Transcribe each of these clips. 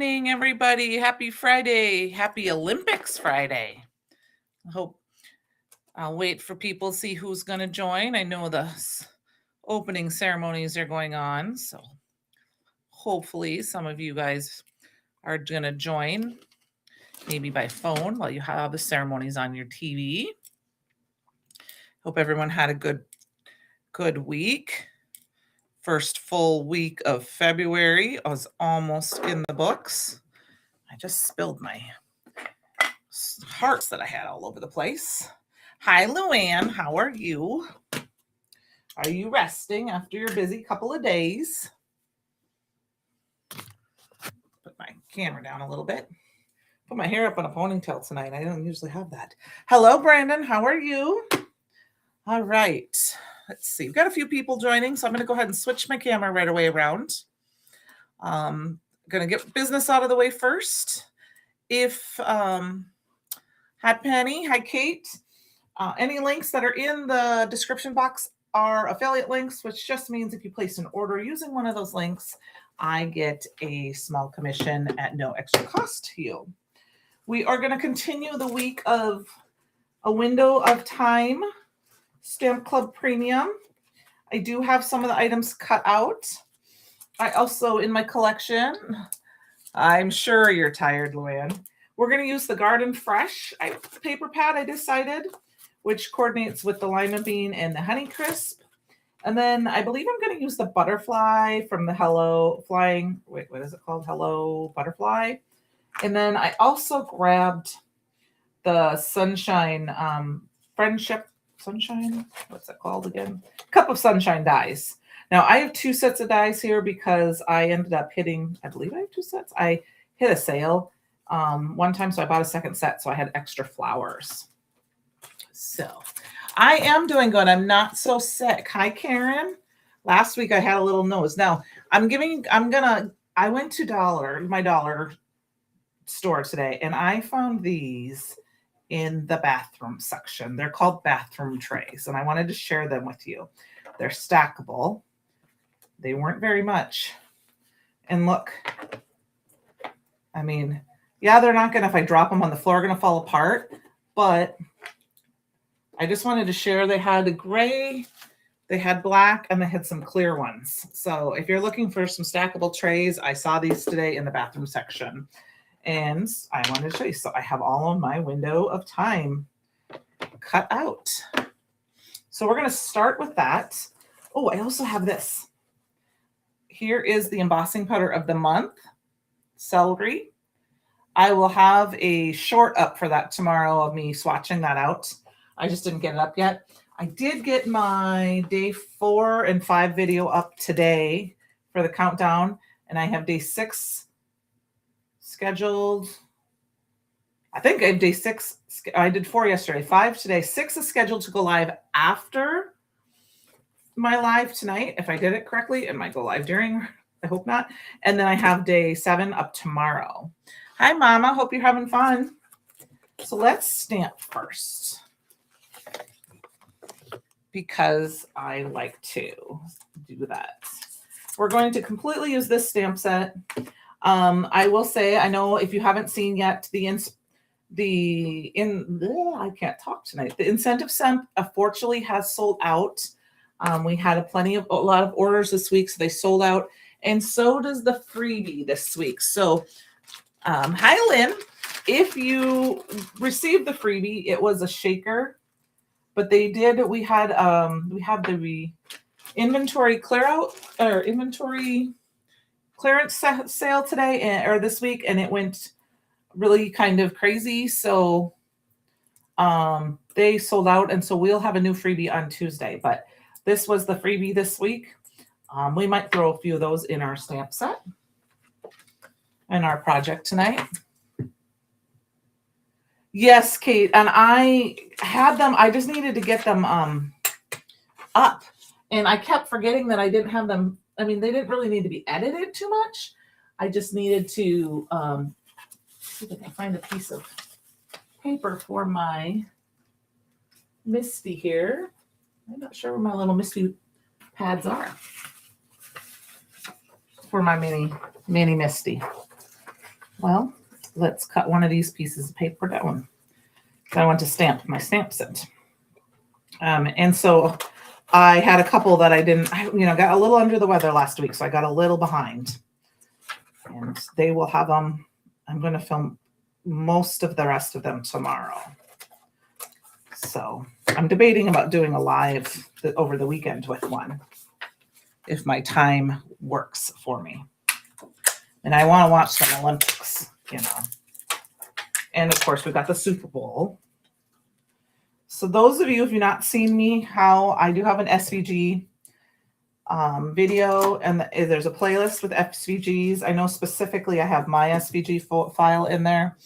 evening, everybody. Happy Friday. Happy Olympics Friday. I hope I'll wait for people to see who's going to join. I know the opening ceremonies are going on, so hopefully some of you guys are going to join, maybe by phone while you have the ceremonies on your TV. Hope everyone had a good week. First full week of February was almost in the books. I just spilled my hearts that I had all over the place. Hi, Luann. How are you? Are you resting after your busy couple of days? Put my camera down a little bit. Put my hair up in a ponytail tonight. I don't usually have that. Hello, Brandon. How are you? All right. Let's see. We've got a few people joining, so I'm going to go ahead and switch my camera right away around. I'm going to get business out of the way first. Hi, Penny. Hi, Kate. Any links that are in the description box are affiliate links, which just means if you place an order using one of those links, I get a small commission at no extra cost to you. We are going to continue the week of a window of time Stamp Club Premium. I do have some of the items cut out. I also, in my collection, I'm sure you're tired, Luann. We're going to use the Garden Fresh paper pad, I decided, which coordinates with the lima bean and the honey crisp. And then I believe I'm going to use the butterfly from the Hello Butterfly. And then I also grabbed the Sunshine what's it called again? Cup of Sunshine dies. Now I have 2 sets of dies here because I ended up hitting, I believe I have 2 sets. I hit a sale one time, so I bought a second set, so I had extra flowers. So I am doing good. I'm not so sick. Hi, Karen. Last week I had a little nose. Now I went to my dollar store today, and I found these in the bathroom section. They're called bathroom trays, and I wanted to share them with you. They're stackable. They weren't very much. And look, I mean, yeah, they're not gonna, if I drop them on the floor, gonna fall apart, but I just wanted to share. They had gray, they had black, and they had some clear ones. So if you're looking for some stackable trays, I saw these today in the bathroom section. And I wanted to show you. So I have all of my window of time cut out. So we're going to start with that. Oh, I also have this. Here is the embossing powder of the month, celery. I will have a short up for that tomorrow of me swatching that out. I just didn't get it up yet. I did get my day 4 and 5 video up today for the countdown, and I have day 6 scheduled. I think I have day 6. I did 4 yesterday, 5 today. 6 is scheduled to go live after my live tonight. If I did it correctly, it might go live during. I hope not. And then I have day 7 up tomorrow. Hi, Mama. Hope you're having fun. So let's stamp first, because I like to do that. We're going to completely use this stamp set. I will say, I know if you haven't seen yet, I can't talk tonight. The incentive stamp unfortunately has sold out. We had a lot of orders this week, so they sold out, and so does the freebie this week. So, hi, Lynn. If you received the freebie, it was a shaker, but we had the inventory clear out or inventory clearance sale today or this week, and it went really kind of crazy. So they sold out, and so we'll have a new freebie on Tuesday, but this was the freebie this week. We might throw a few of those in our stamp set and our project tonight. Yes, Kate, and I had them. I just needed to get them up, and I kept forgetting that I didn't have them. I mean, they didn't really need to be edited too much. I just needed to see if I can find a piece of paper for my Misty here. I'm not sure where my little Misty pads are for my mini Misty. Well, let's cut one of these pieces of paper down. I want to stamp my stamp set. And so I had a couple that I didn't, got a little under the weather last week, so I got a little behind. And they will have them. I'm going to film most of the rest of them tomorrow. So I'm debating about doing a live over the weekend with one, if my time works for me. And I want to watch the Olympics, And of course, we've got the Super Bowl. So those of you, if you've not seen me, how I do have an SVG video, and there's a playlist with SVGs. I know specifically I have my SVG file in there,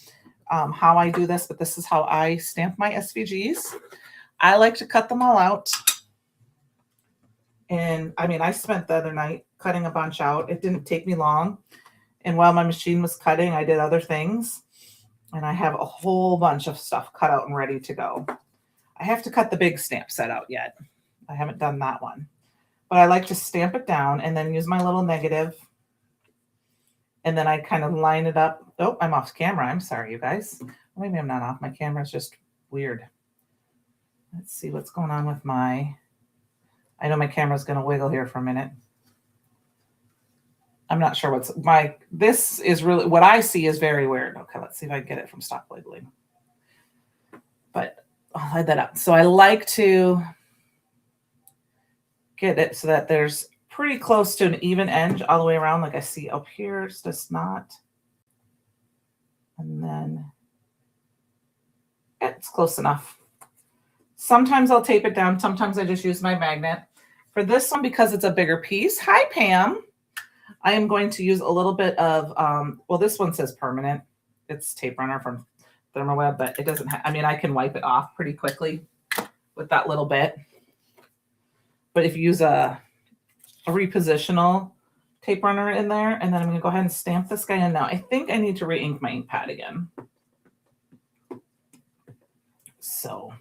how I do this, but this is how I stamp my SVGs. I like to cut them all out. And I spent the other night cutting a bunch out. It didn't take me long. And while my machine was cutting, I did other things. And I have a whole bunch of stuff cut out and ready to go. I have to cut the big stamp set out yet. I haven't done that one. But I like to stamp it down and then use my little negative. And then I kind of line it up. Oh, I'm off camera. I'm sorry, you guys. Maybe I'm not off. My camera's just weird. Let's see what's going on with I know my camera's going to wiggle here for a minute. I'm not sure this is really, what I see is very weird. Okay, let's see if I can get it from stop wiggling. But I'll hide that up. So I like to get it so that there's pretty close to an even edge all the way around, like I see up here. It's just not. And then it's close enough. Sometimes I'll tape it down. Sometimes I just use my magnet. For this one, because it's a bigger piece, hi, Pam. I am going to use a little bit of, this one says permanent. It's tape runner from Thermoweb, but it doesn't I can wipe it off pretty quickly with that little bit. But if you use a repositional tape runner in there, and then I'm going to go ahead and stamp this guy in now. I think I need to re-ink my ink pad again. So,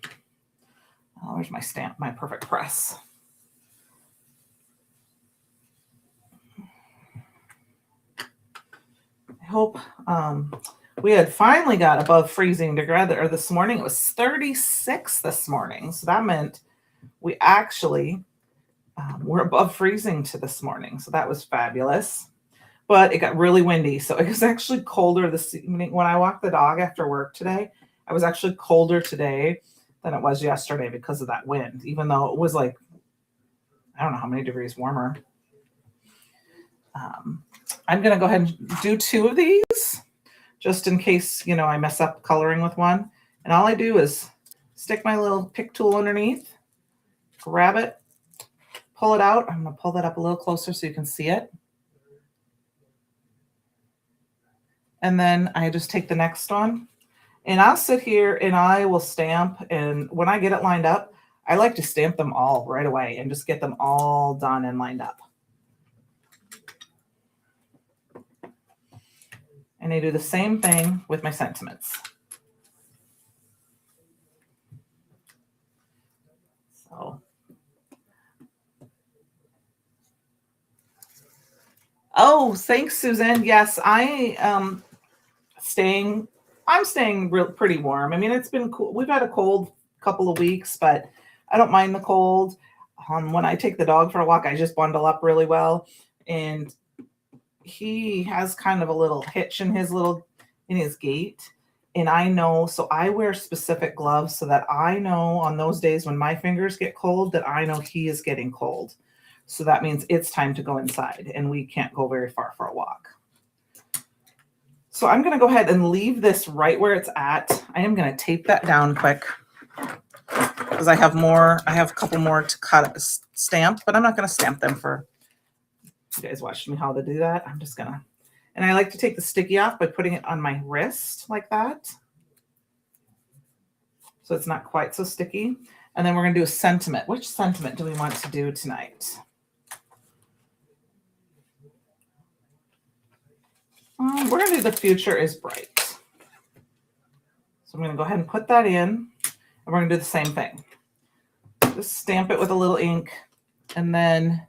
where's my stamp, my perfect press? I hope we had finally got above freezing together this morning. It was 36 this morning. So that meant we actually were above freezing to this morning. So that was fabulous. But it got really windy. So it was actually colder this evening. When I walked the dog after work today, I was actually colder today than it was yesterday because of that wind, even though it was like, I don't know how many degrees warmer. I'm going to go ahead and do 2 of these just in case, I mess up coloring with one. And all I do is stick my little pick tool underneath, grab it, pull it out. I'm going to pull that up a little closer so you can see it. And then I just take the next one and I'll sit here and I will stamp. And when I get it lined up, I like to stamp them all right away and just get them all done and lined up. And I do the same thing with my sentiments. So, oh, thanks, Susan. Yes, I'm staying pretty warm. It's been cool. We've had a cold couple of weeks, but I don't mind the cold. When I take the dog for a walk, I just bundle up really well. And he has kind of a little hitch in his gait. And I know, so I wear specific gloves so that I know on those days when my fingers get cold that I know he is getting cold. So that means it's time to go inside and we can't go very far for a walk. So I'm going to go ahead and leave this right where it's at. I am going to tape that down quick because I have a couple more to stamp, but I'm not going to stamp them for you guys watching me how to do that. I'm just going to, and I like to take the sticky off by putting it on my wrist like that. So it's not quite so sticky. And then we're going to do a sentiment. Which sentiment do we want to do tonight? We're going to do the future is bright. So I'm going to go ahead and put that in. And we're going to do the same thing. Just stamp it with a little ink. And then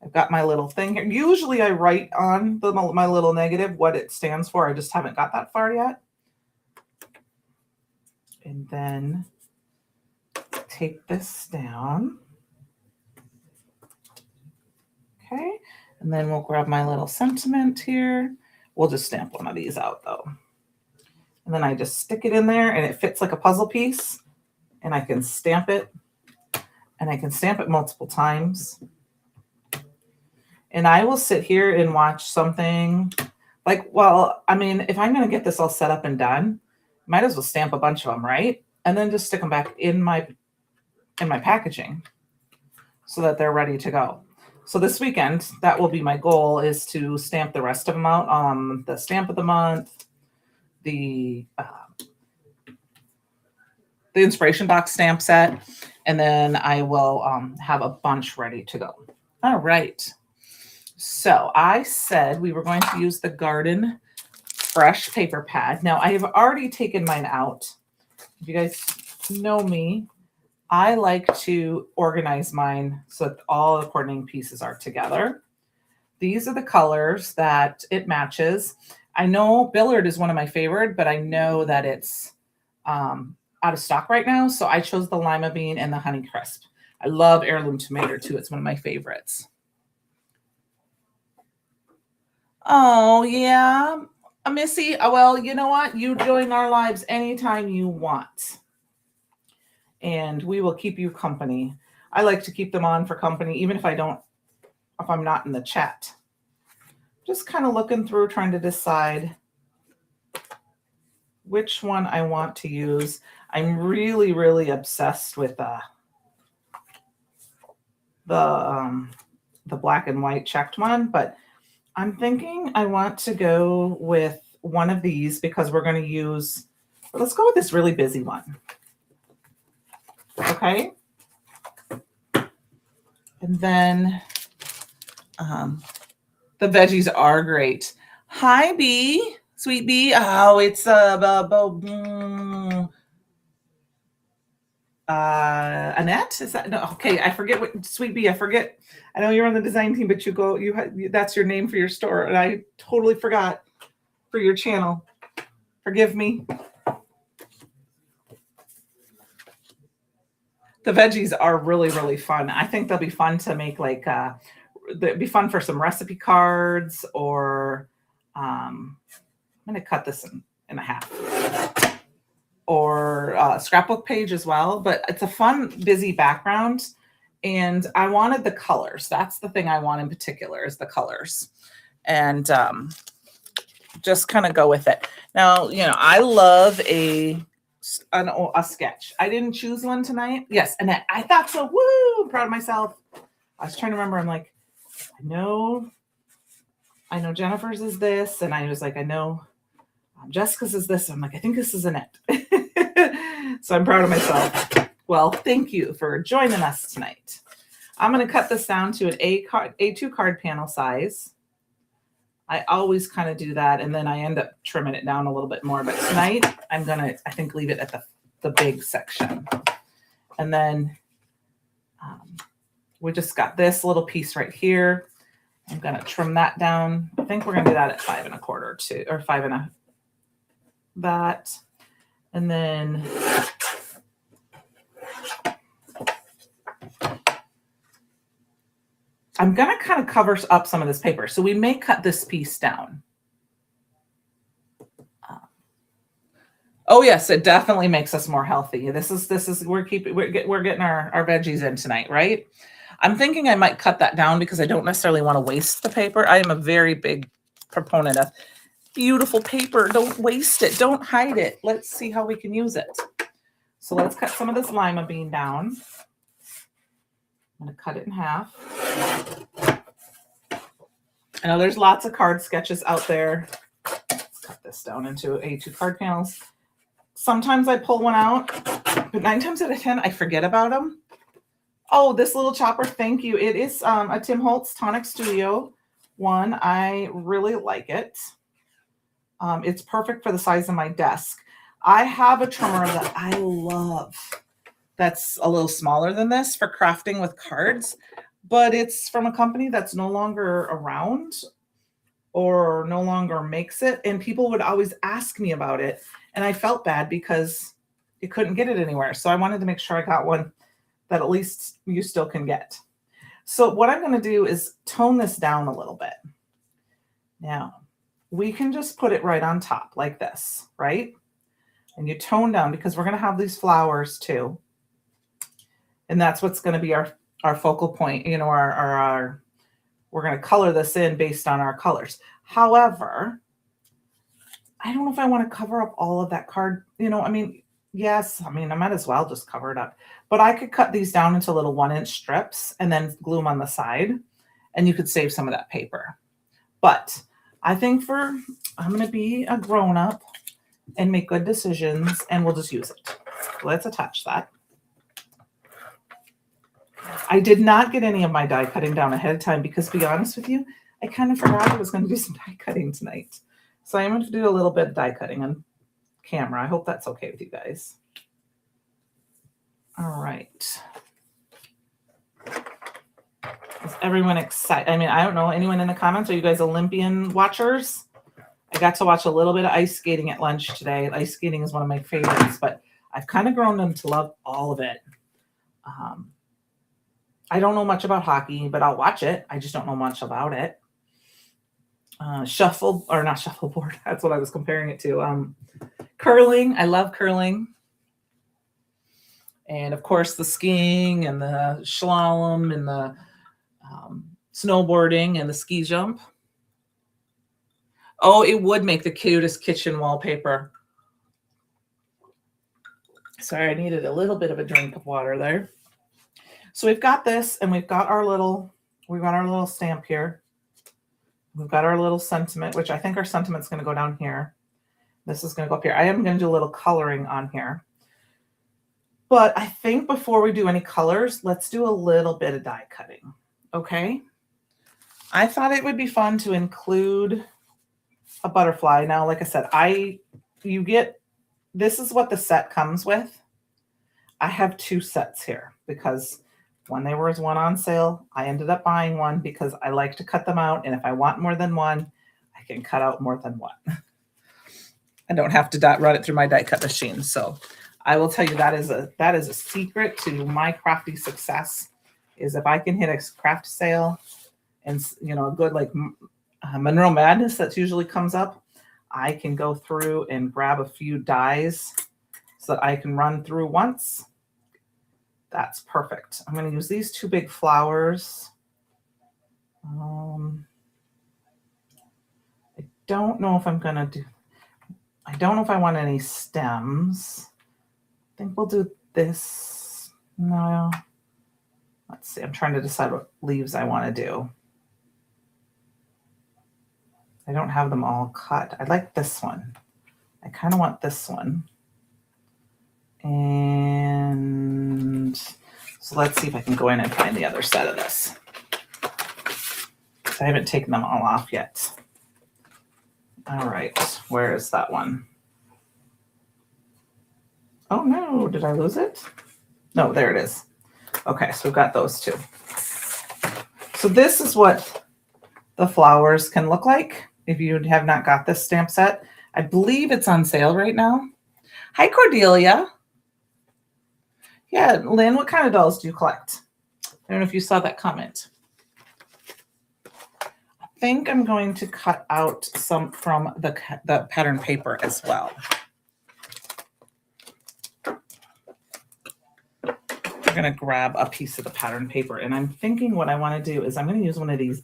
I've got my little thing here. Usually I write on my little negative what it stands for. I just haven't got that far yet. And then take this down. Okay. And then we'll grab my little sentiment here. We'll just stamp one of these out though. And then I just stick it in there and it fits like a puzzle piece. And I can stamp it. And I can stamp it multiple times. And I will sit here and watch something like, well, I mean, if I'm going to get this all set up and done, might as well stamp a bunch of them, right? And then just stick them back in my packaging so that they're ready to go. So this weekend, that will be my goal, is to stamp the rest of them out. The stamp of the month, the inspiration box stamp set, and then I will have a bunch ready to go. All right. So I said we were going to use the Garden Fresh paper pad. Now I have already taken mine out. If you guys know me, I like to organize mine so that all the coordinating pieces are together. These are the colors that it matches. I know Billard is one of my favorite, but I know that it's out of stock right now. So I chose the Lima Bean and the Honey Crisp. I love Heirloom Tomato too. It's one of my favorites. Oh, yeah. Missy, well, you know what? You join our lives anytime you want. And we will keep you company. I like to keep them on for company, even if I'm not in the chat. Just kind of looking through, trying to decide which one I want to use. I'm really, really obsessed with the black and white checked one, but I'm thinking I want to go with one of these because we're going to use, let's go with this really busy one. Okay. And then the veggies are great. Hi, Bee. Sweet Bee. Oh, it's Annette. Is that no? Okay, I forget what Sweet Bee. I forget. I know you're on the design team, but that's your name for your store, and I totally forgot for your channel. Forgive me. The veggies are really, really fun. I think they'll be fun to make, like, they'd be fun for some recipe cards, or I'm going to cut this in half, or scrapbook page as well. But it's a fun, busy background. And I wanted the colors. That's the thing I want in particular, is the colors. And just kind of go with it. Now, I love a sketch. I didn't choose one tonight. Yes, Annette. I thought so. Woo! I'm proud of myself. I was trying to remember. I'm like, I know Jennifer's is this, and I was like, I know Jessica's is this. I'm like, I think this is Annette. So I'm proud of myself. Well, thank you for joining us tonight. I'm going to cut this down to an A2 card panel size. I always kind of do that, and then I end up trimming it down a little bit more. But tonight, I'm going to, I think, leave it at the big section. And then we just got this little piece right here. I'm going to trim that down. I think we're going to do that at 5 1/4 too, or 5 1/2. That. And then I'm going to kind of cover up some of this paper. So we may cut this piece down. Oh yes, it definitely makes us more healthy. We're getting our veggies in tonight, right? I'm thinking I might cut that down because I don't necessarily want to waste the paper. I am a very big proponent of beautiful paper. Don't waste it. Don't hide it. Let's see how we can use it. So let's cut some of this lima bean down. I'm going to cut it in half. I know there's lots of card sketches out there. Let's cut this down into A2 card panels. Sometimes I pull one out, but 9 times out of 10, I forget about them. Oh, this little chopper, thank you. It is a Tim Holtz Tonic Studio one. I really like it. It's perfect for the size of my desk. I have a trimmer that I love that's a little smaller than this for crafting with cards, but it's from a company that's no longer around or no longer makes it. And people would always ask me about it. And I felt bad because you couldn't get it anywhere. So I wanted to make sure I got one that at least you still can get. So what I'm going to do is tone this down a little bit. Now, we can just put it right on top like this, right? And you tone down because we're going to have these flowers too. And that's what's going to be our focal point, you know, our we're going to color this in based on our colors. However, I don't know if I want to cover up all of that card. You know, I mean, yes, I mean, I might as well just cover it up. But I could cut these down into little 1-inch strips and then glue them on the side. And you could save some of that paper. But I think I'm going to be a grown-up and make good decisions, and we'll just use it. Let's attach that. I did not get any of my die cutting down ahead of time because, to be honest with you, I kind of forgot I was going to do some die cutting tonight. So I'm going to do a little bit of die cutting on camera. I hope that's okay with you guys. All right. Is everyone excited? I mean, I don't know. Anyone in the comments? Are you guys Olympian watchers? I got to watch a little bit of ice skating at lunch today. Ice skating is one of my favorites, but I've kind of grown to love all of it. I don't know much about hockey, but I'll watch it. I just don't know much about it. Not shuffleboard. That's what I was comparing it to. Curling. I love curling. And of course, the skiing and the slalom and the snowboarding and the ski jump. Oh, it would make the cutest kitchen wallpaper. Sorry, I needed a little bit of a drink of water there. So we've got this, and we've got our little stamp here. We've got our little sentiment, which I think our sentiment's going to go down here. This is going to go up here. I am going to do a little coloring on here. But I think before we do any colors, let's do a little bit of die cutting. Okay? I thought it would be fun to include a butterfly. Now, like I said, this is what the set comes with. I have 2 sets here because when there was one on sale, I ended up buying one because I like to cut them out. And if I want more than one, I can cut out more than one. I don't have to run it through my die cut machine. So I will tell you that is a secret to my crafty success is if I can hit a craft sale and, you know, a good like Monroe Madness that usually comes up, I can go through and grab a few dies so that I can run through once. That's perfect. I'm going to use these 2 big flowers. I don't know if I don't know if I want any stems. I think we'll do this. No. Let's see. I'm trying to decide what leaves I want to do. I don't have them all cut. I like this one. I kind of want this one. And so let's see if I can go in and find the other set of this. I haven't taken them all off yet. All right, where is that one? Oh no, did I lose it? No, there it is. Okay, so we've got those 2. So this is what the flowers can look like if you have not got this stamp set. I believe it's on sale right now. Hi, Cordelia. Yeah, Lynn, what kind of dolls do you collect? I don't know if you saw that comment. I think I'm going to cut out some from the pattern paper as well. I'm going to grab a piece of the pattern paper, and I'm thinking what I want to do is I'm going to use one of these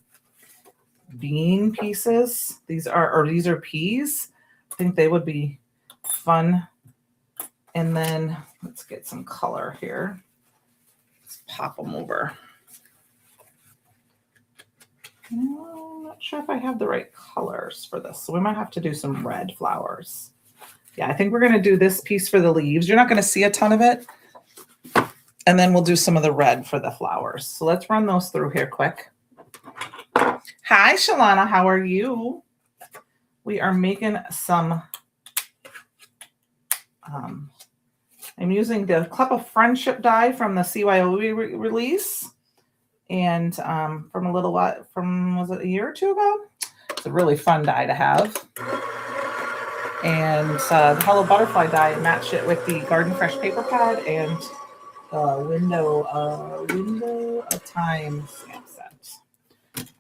bean pieces. These are peas. I think they would be fun. And then let's get some color here. Let's pop them over. I'm not sure if I have the right colors for this. So we might have to do some red flowers. Yeah, I think we're going to do this piece for the leaves. You're not going to see a ton of it. And then we'll do some of the red for the flowers. So let's run those through here quick. Hi, Shalana. How are you? We are making some... I'm using the Cup of Friendship die from the CYO release. And from a little while, was it a year or two ago? It's a really fun die to have. And the Hello Butterfly die, matched it with the Garden Fresh paper pad and the window of time stamp set.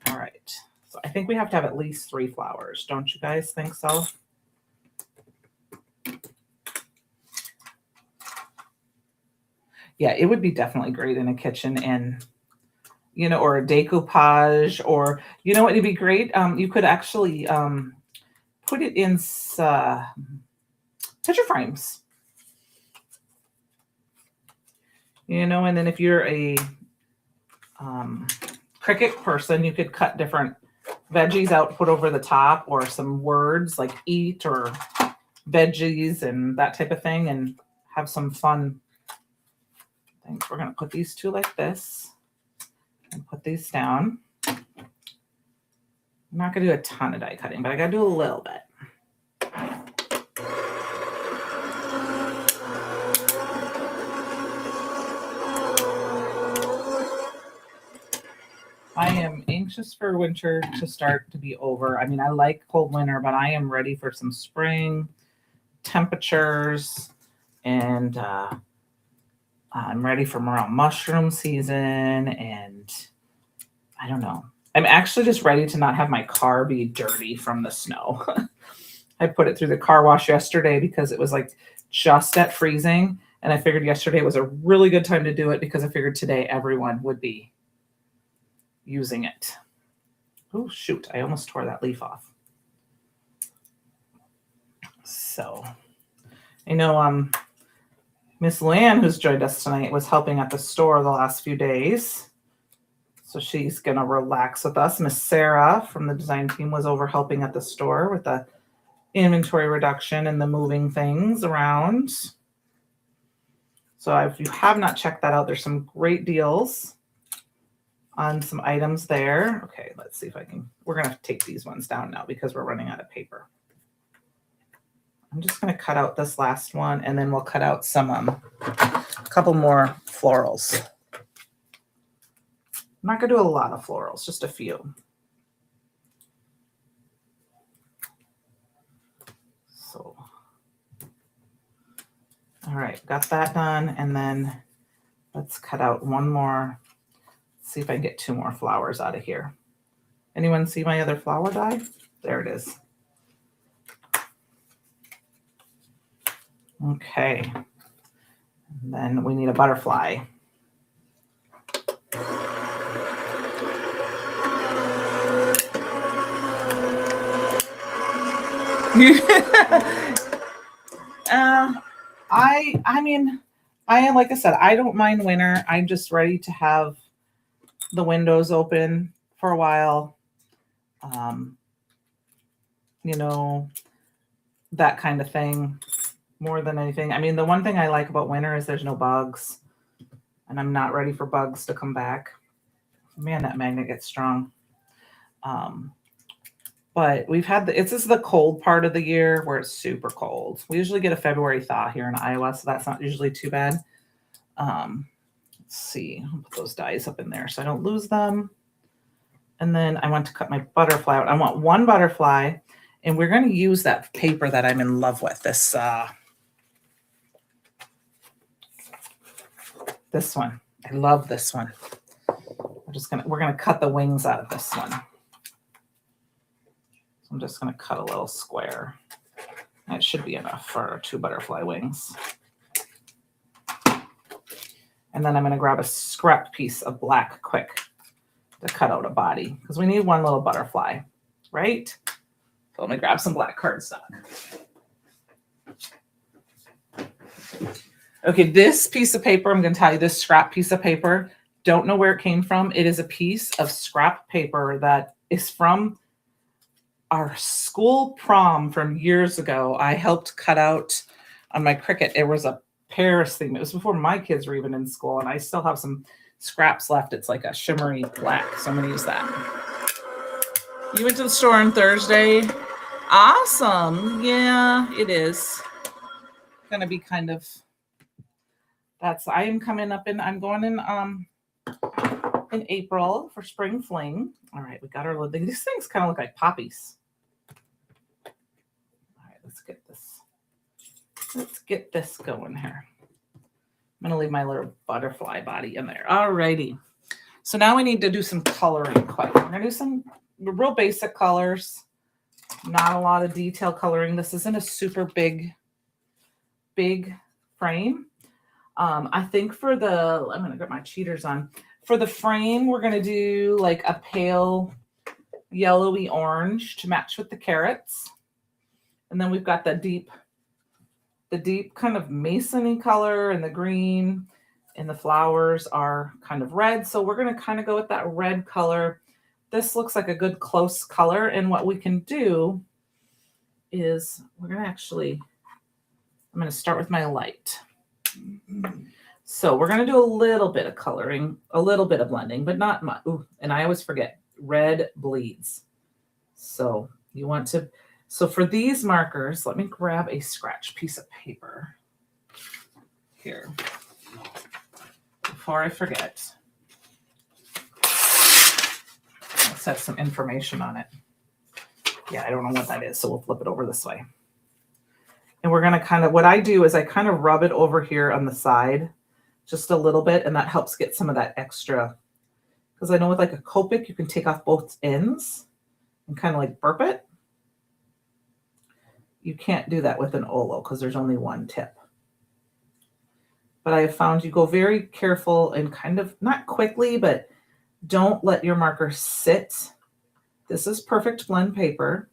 All right. So I think we have to have at least 3 flowers. Don't you guys think so? Yeah, it would be definitely great in a kitchen and, you know, or a decoupage, or, you know what, it'd be great. You could actually put it in picture frames, you know, and then if you're a Cricut person, you could cut different veggies out, put over the top, or some words like eat or veggies and that type of thing, and have some fun things. We're going to put these 2 like this and put these down. I'm not going to do a ton of die cutting, but I got to do a little bit. I am anxious for winter to start to be over. I mean, I like cold winter, but I am ready for some spring temperatures, and I'm ready for more mushroom season, and I don't know. I'm actually just ready to not have my car be dirty from the snow. I put it through the car wash yesterday because it was like just at freezing, and I figured yesterday was a really good time to do it because I figured today everyone would be using it. Oh shoot, I almost tore that leaf off. So I know Miss Luann, who's joined us tonight, was helping at the store the last few days, so she's gonna relax with us. Miss Sarah from the design team was over helping at the store with the inventory reduction and the moving things around. So if you have not checked that out, there's some great deals on some items there. Okay, let's see if I can. We're going to take these ones down now because we're running out of paper. I'm just going to cut out this last one, and then we'll cut out some a couple more florals. I'm not going to do a lot of florals, just a few. So, all right, got that done, and then let's cut out one more. See if I can get 2 more flowers out of here. Anyone see my other flower die? There it is. Okay. And then we need a butterfly. I mean, like I said, I don't mind winter. I'm just ready to have the windows open for a while. You know, that kind of thing more than anything. I mean, the one thing I like about winter is there's no bugs, and I'm not ready for bugs to come back. Man, that magnet gets strong. But we've had this is the cold part of the year where it's super cold. We usually get a February thaw here in Iowa, so that's not usually too bad. Let's see, I'll put those dies up in there so I don't lose them. And then I want to cut my butterfly out. I want 1 butterfly, and we're going to use that paper that I'm in love with. This this one. I love this one. We're gonna cut the wings out of this one. So I'm just gonna cut a little square. That should be enough for 2 butterfly wings. And then I'm gonna grab a scrap piece of black quick to cut out a body because we need 1 little butterfly, right? So let me grab some black cardstock. Okay, this piece of paper, I'm going to tell you, this scrap piece of paper, don't know where it came from. It is a piece of scrap paper that is from our school prom from years ago. I helped cut out on my Cricut. It was a Paris theme. It was before my kids were even in school, and I still have some scraps left. It's like a shimmery black, so I'm going to use that. You went to the store on Thursday? Awesome. Yeah, it is going to be kind of... I am coming up in, I'm going in in April for Spring Fling. All right, we got our, these things kind of look like poppies. All right, let's get this going here. I'm gonna leave my little butterfly body in there. All righty. So now we need to do some coloring quick. We're gonna do some real basic colors, not a lot of detail coloring. This isn't a super big frame. I think for the, I'm gonna get my cheaters on. For the frame, we're gonna do like a pale yellowy orange to match with the carrots. And then we've got the deep kind of masony color, and the green, and the flowers are kind of red. So we're gonna kind of go with that red color. This looks like a good close color. And what we can do is we're gonna actually, I'm gonna start with my light. So we're gonna do a little bit of coloring, a little bit of blending, but not much. Ooh, and I always forget, red bleeds. So you want to, so for these markers, let me grab a scratch piece of paper here before I forget. Let's have some information on it. Yeah, I don't know what that is, so we'll flip it over this way. And we're gonna kind of, what I do is I kind of rub it over here on the side just a little bit, and that helps get some of that extra, because I know with like a Copic, you can take off both ends and kind of like burp it. You can't do that with an Olo because there's only one tip. But I have found you go very careful and kind of, not quickly, but don't let your marker sit. This is perfect blend paper,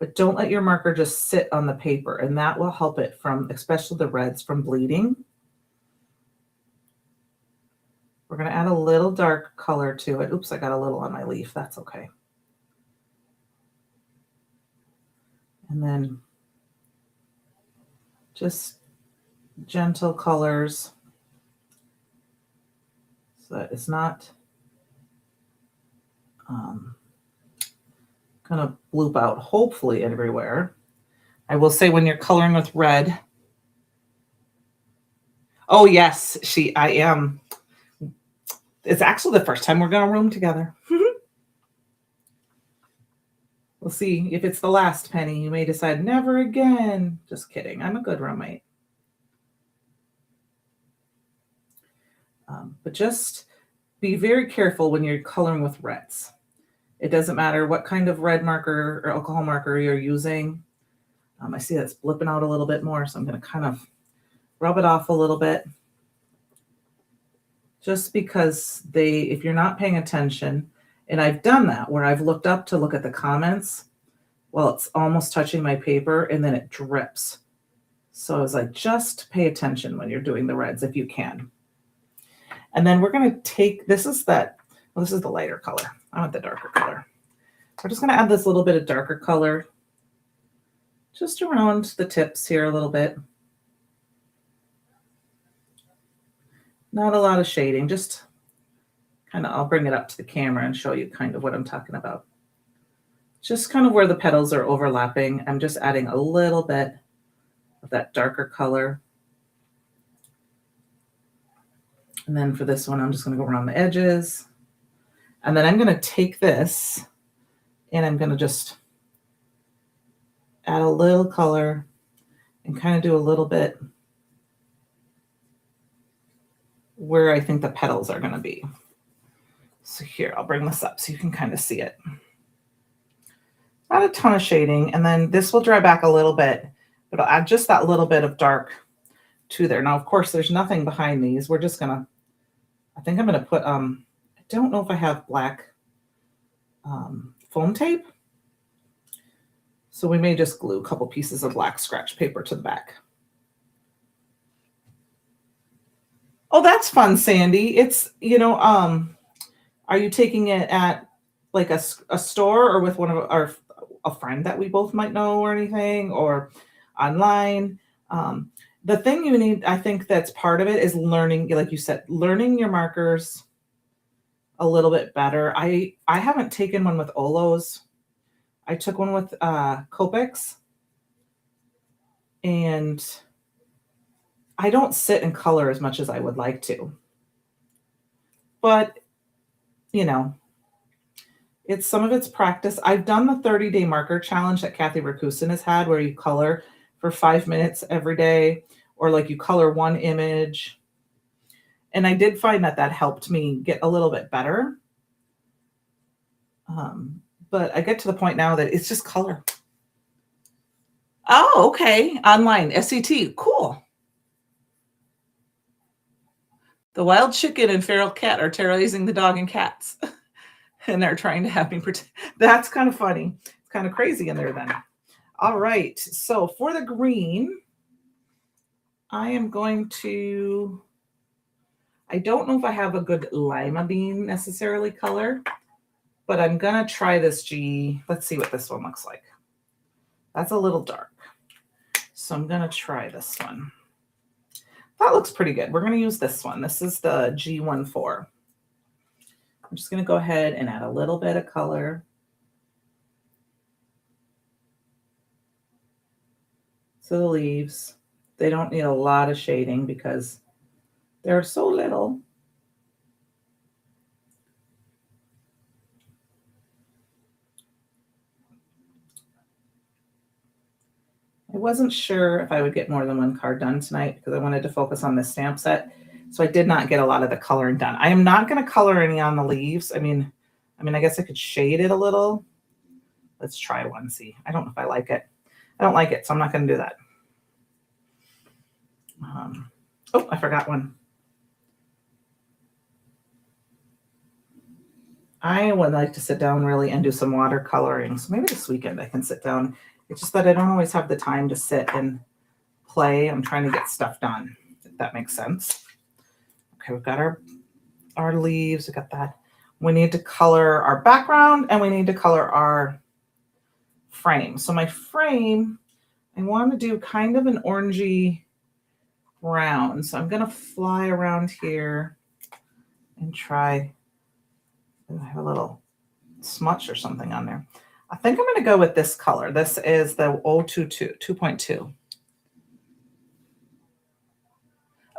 but don't let your marker just sit on the paper, and that will help it from, especially the reds, from bleeding. We're going to add a little dark color to it. Oops, I got a little on my leaf. That's okay. And then just gentle colors so that it's not going to bloop out, hopefully, everywhere. I will say when you're coloring with red, oh yes, I am. It's actually the first time we're going to room together. We'll see if it's the last, Penny. You may decide never again. Just kidding. I'm a good roommate. But just be very careful when you're coloring with reds. It doesn't matter what kind of red marker or alcohol marker you're using. I see that's blipping out a little bit more, so I'm going to kind of rub it off a little bit. Just because if you're not paying attention, and I've done that where I've looked up to look at the comments, well, it's almost touching my paper and then it drips. So I was like, just pay attention when you're doing the reds if you can. And then we're going to take, this is the lighter color. I want the darker color. We're just going to add this little bit of darker color just around the tips here a little bit. Not a lot of shading, just kind of, I'll bring it up to the camera and show you kind of what I'm talking about. Just kind of where the petals are overlapping, I'm just adding a little bit of that darker color. And then for this one, I'm just going to go around the edges. And then I'm going to take this and I'm going to just add a little color and kind of do a little bit where I think the petals are going to be. So here, I'll bring this up so you can kind of see it. Not a ton of shading, and then this will dry back a little bit, but I'll add just that little bit of dark to there. Now, of course, there's nothing behind these. We're just gonna, I think I'm gonna put, I don't know if I have black foam tape. So we may just glue a couple pieces of black scratch paper to the back. Oh, that's fun, Sandy. It's, you know, are you taking it at like a store or with one of a friend that we both might know or anything, or online? The thing you need, I think that's part of it, is learning, like you said, learning your markers a little bit better. I haven't taken one with Olos. I took one with Copics, and I don't sit and color as much as I would like to. but you know, it's some of it's practice. I've done the 30-day marker challenge that Kathy Rakusin has had, where you color for 5 minutes every day, or like you color one image. And I did find that that helped me get a little bit better. But I get to the point now that it's just color. Oh, okay. Online, SET, cool. The wild chicken and feral cat are terrorizing the dog and cats. And they're trying to have me pretend. That's kind of funny. It's kind of crazy in there then. All right. So for the green, I am going to, I don't know if I have a good lima bean necessarily color, but I'm going to try this G. Let's see what this one looks like. That's a little dark. So I'm going to try this one. That looks pretty good. We're going to use this one. This is the G14. I'm just going to go ahead and add a little bit of color to the leaves. They don't need a lot of shading because they're so little. I wasn't sure if I would get more than one card done tonight because I wanted to focus on this stamp set. So I did not get a lot of the coloring done. I am not going to color any on the leaves. I mean, I guess I could shade it a little. Let's try one, see. I don't know if I like it. I don't like it, so I'm not going to do that. Oh, I forgot one. I would like to sit down really and do some watercoloring. So maybe this weekend I can sit down. It's just that I don't always have the time to sit and play. I'm trying to get stuff done, if that makes sense. Okay, we've got our leaves. We got that. We need to color our background and we need to color our frame. So my frame, I want to do kind of an orangey brown. So I'm going to fly around here and try. I have a little smudge or something on there. I think I'm going to go with this color. This is the 022, 2.2.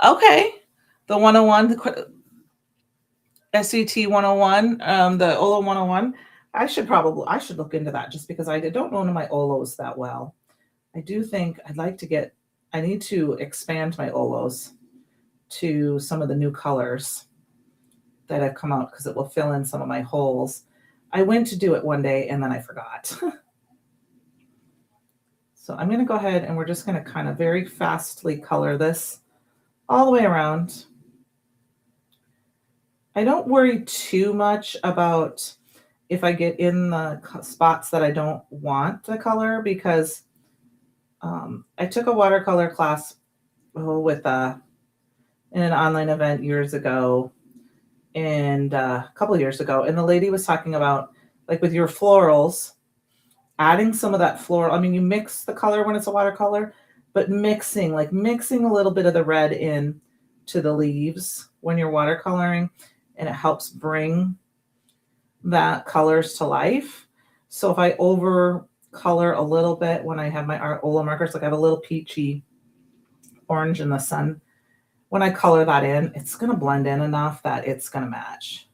Okay. The 101, the SET 101, the Olo 101. I should look into that just because I don't know my Olos that well. I do think I need to expand my Olos to some of the new colors that have come out because it will fill in some of my holes. I went to do it one day and then I forgot. So I'm going to go ahead and we're just going to kind of very fastly color this all the way around. I don't worry too much about if I get in the spots that I don't want the color because I took a watercolor class with in an online event years ago and a couple of years ago, and the lady was talking about like with your florals, adding some of that floral. I mean, you mix the color when it's a watercolor, but mixing a little bit of the red in to the leaves when you're watercoloring, and it helps bring that colors to life. So if I over color a little bit when I have my Ola markers, like I have a little peachy orange in the sun, when I color that in, it's going to blend in enough that it's going to match.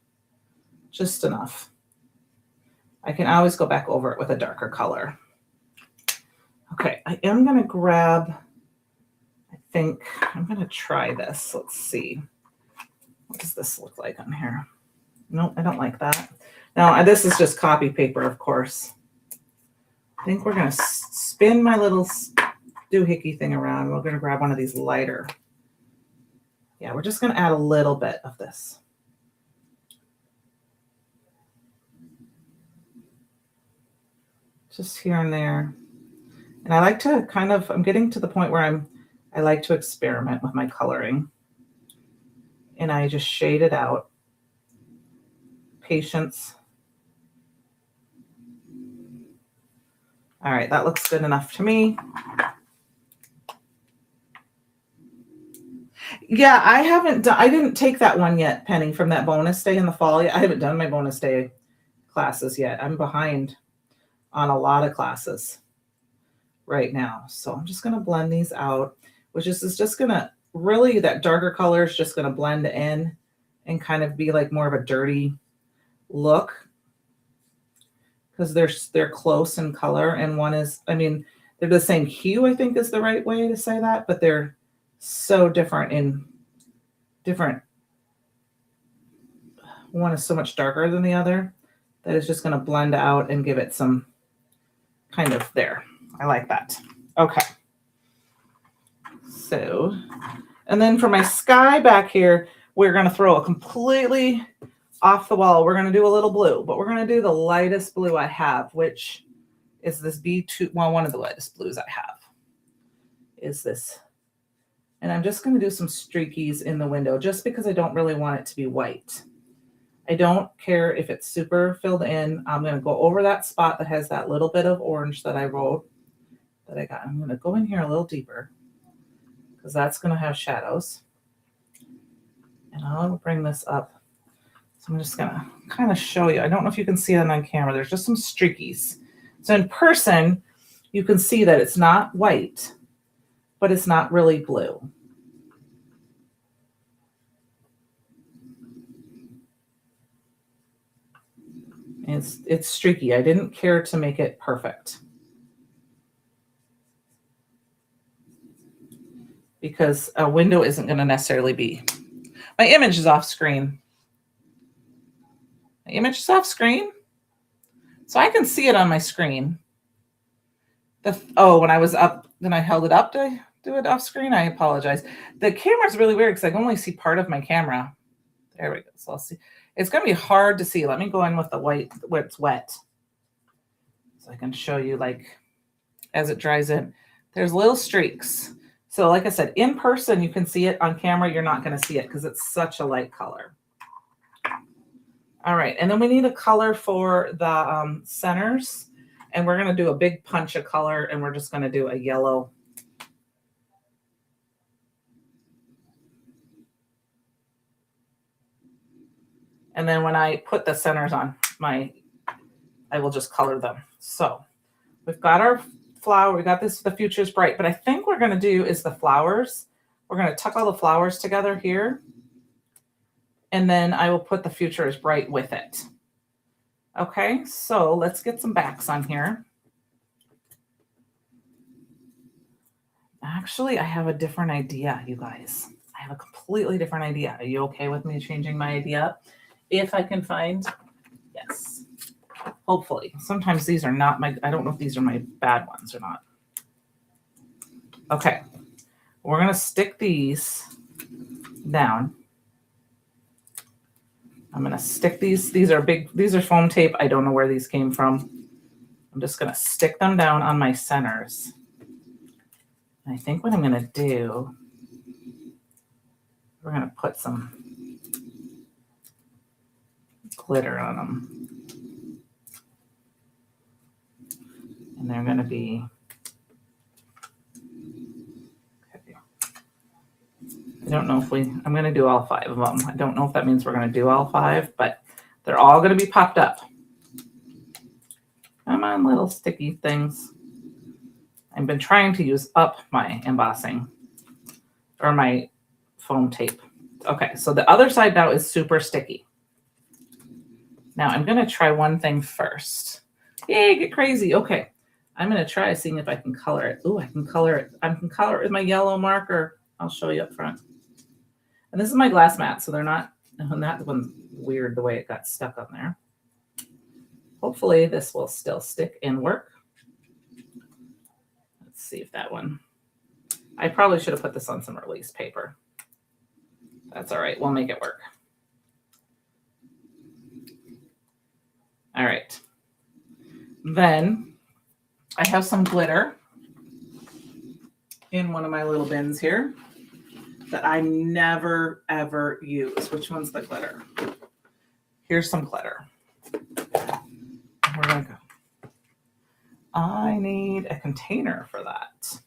Just enough. I can always go back over it with a darker color. Okay, I am going to grab, I think I'm going to try this. Let's see. What does this look like on here? Nope, I don't like that. Now, this is just copy paper, of course. I think we're going to spin my little doohickey thing around. We're going to grab one of these lighter. Yeah, we're just going to add a little bit of this. Just here and there. And I like to I'm getting to the point where I like to experiment with my coloring. And I just shade it out. Patience. All right, that looks good enough to me. Yeah, I didn't take that one yet, Penny, from that bonus day in the fall. I haven't done my bonus day classes yet. I'm behind on a lot of classes right now. So I'm just going to blend these out, which is just going to really, that darker color is just going to blend in and kind of be like more of a dirty look, because they're close in color, and one is, I mean, they're the same hue, I think is the right way to say that, but they're so different in different. One is so much darker than the other that it's just going to blend out and give it some kind of there. I like that. Okay. So, and then for my sky back here, we're going to throw a completely off the wall. We're going to do a little blue, but we're going to do the lightest blue I have, which is this B2. Well, one of the lightest blues I have is this. And I'm just going to do some streakies in the window just because I don't really want it to be white. I don't care if it's super filled in. I'm going to go over that spot that has that little bit of orange that I wrote that I got. I'm going to go in here a little deeper because that's going to have shadows. And I'll bring this up. So I'm just going to kind of show you. I don't know if you can see it on camera. There's just some streakies. So in person, you can see that it's not white, but it's not really blue. It's streaky. I didn't care to make it perfect because a window isn't going to necessarily be. My image is off screen. My image is off screen. So I can see it on my screen. When I was up, then I held it up to do it off screen. I apologize. The camera's really weird because I can only see part of my camera. There we go. So I'll see. It's going to be hard to see. Let me go in with the white where it's wet. So I can show you like as it dries in. There's little streaks. So like I said, in person, you can see it. On camera, you're not going to see it because it's such a light color. All right. And then we need a color for the centers. And we're going to do a big punch of color. And we're just going to do a yellow. And then when I put the centers on I will just color them. So we've got our flower. We got this, the future is bright. But I think what we're going to do is the flowers. We're going to tuck all the flowers together here. And then I will put the future is bright with it. Okay, so let's get some backs on here. Actually, I have a different idea, you guys. I have a completely different idea. Are you okay with me changing my idea? If I can find, yes, hopefully. Sometimes these are not I don't know if these are my bad ones or not. Okay, we're going to stick these down. I'm going to stick these. These are foam tape. I don't know where these came from. I'm just going to stick them down on my centers. And I think what I'm going to do, we're going to put some glitter on them. And they're going to be, okay. I don't know if I'm going to do all 5 of them. I don't know if that means we're going to do all 5, but they're all going to be popped up. Come on, little sticky things. I've been trying to use up my embossing or my foam tape. Okay, so the other side now is super sticky. Now I'm going to try one thing first. Yay, get crazy. Okay, I'm going to try seeing if I can color it. Ooh, I can color it. I can color it with my yellow marker. I'll show you up front. And this is my glass mat, so they're not, that one's weird the way it got stuck on there. Hopefully this will still stick and work. Let's see if that one, I probably should have put this on some release paper. That's all right, we'll make it work. All right. Then I have some glitter in one of my little bins here that I never, ever use. Which one's the glitter? Here's some glitter. Where do I go? I need a container for that.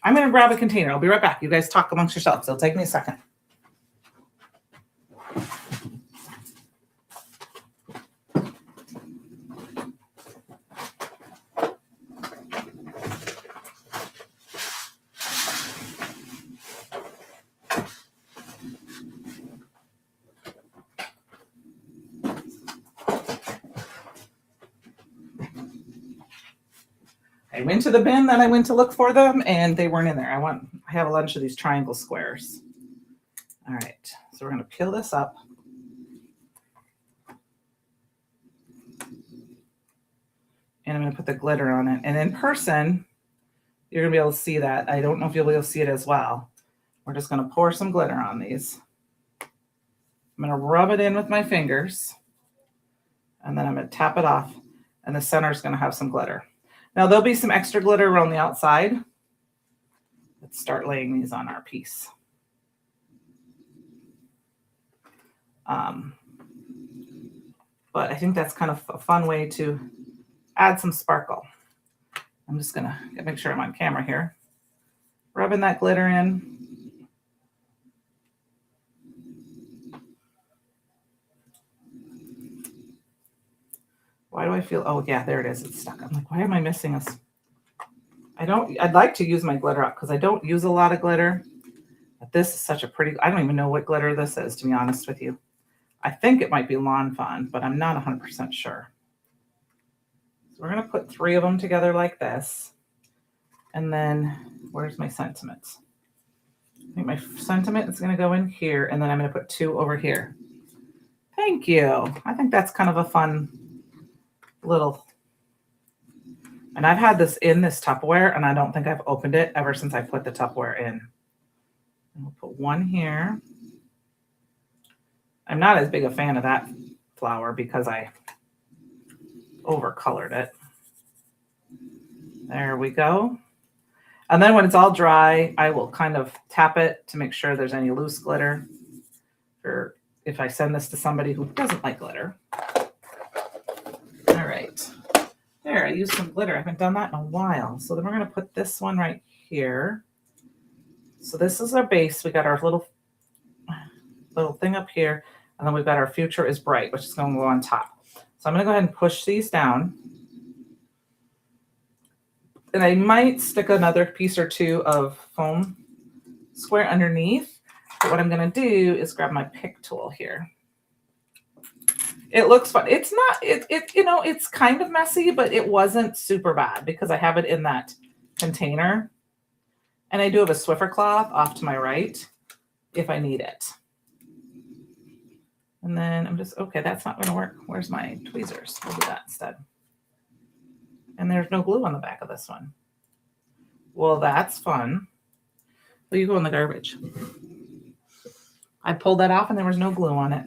I'm going to grab a container. I'll be right back. You guys talk amongst yourselves. It'll take me a second. I went to the bin that I went to look for them, and they weren't in there. I have a bunch of these triangle squares. All right, so we're going to peel this up. And I'm going to put the glitter on it. And in person, you're going to be able to see that. I don't know if you'll be able to see it as well. We're just going to pour some glitter on these. I'm going to rub it in with my fingers. And then I'm going to tap it off. And the center is going to have some glitter. Now, there'll be some extra glitter around the outside. Let's start laying these on our piece. But I think that's kind of a fun way to add some sparkle. I'm just going to make sure I'm on camera here. Rubbing that glitter in. Why do I feel, oh yeah, there it is, it's stuck. I'm like, why am I missing this? I'd like to use my glitter up because I don't use a lot of glitter. But this is such a pretty, I don't even know what glitter this is, to be honest with you. I think it might be Lawn Fawn, but I'm not 100% sure. So we're going to put 3 of them together like this. And then, where's my sentiments? I think my sentiment is going to go in here, and then I'm going to put 2 over here. Thank you. I think that's kind of a fun little, and I've had this in this Tupperware, and I don't think I've opened it ever since I put the Tupperware in. And we'll put 1 here. I'm not as big a fan of that flower because I overcolored it. There we go. And then when it's all dry, I will kind of tap it to make sure there's any loose glitter, or if I send this to somebody who doesn't like glitter. All right. There, I used some glitter. I haven't done that in a while. So then we're going to put this one right here. So this is our base. We got our little thing up here. And then we've got our future is bright, which is going to go on top. So I'm going to go ahead and push these down. And I might stick another piece or 2 of foam square underneath. But what I'm going to do is grab my pick tool here. It looks fun. It's not, it's kind of messy, but it wasn't super bad because I have it in that container. And I do have a Swiffer cloth off to my right if I need it. And then I'm just, okay, that's not going to work. Where's my tweezers? We'll do that instead. And there's no glue on the back of this one. Well, that's fun. Well, you go in the garbage. I pulled that off and there was no glue on it.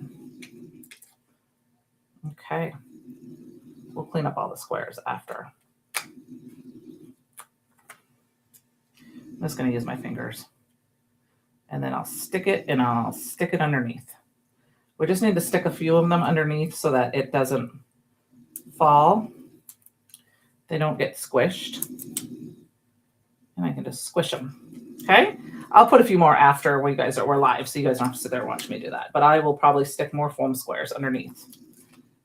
Okay. We'll clean up all the squares after. I'm just going to use my fingers. And then I'll stick it and I'll stick it underneath. We just need to stick a few of them underneath so that it doesn't fall. They don't get squished. And I can just squish them. Okay? I'll put a few more after we're live, so you guys don't have to sit there and watch me do that. But I will probably stick more foam squares underneath.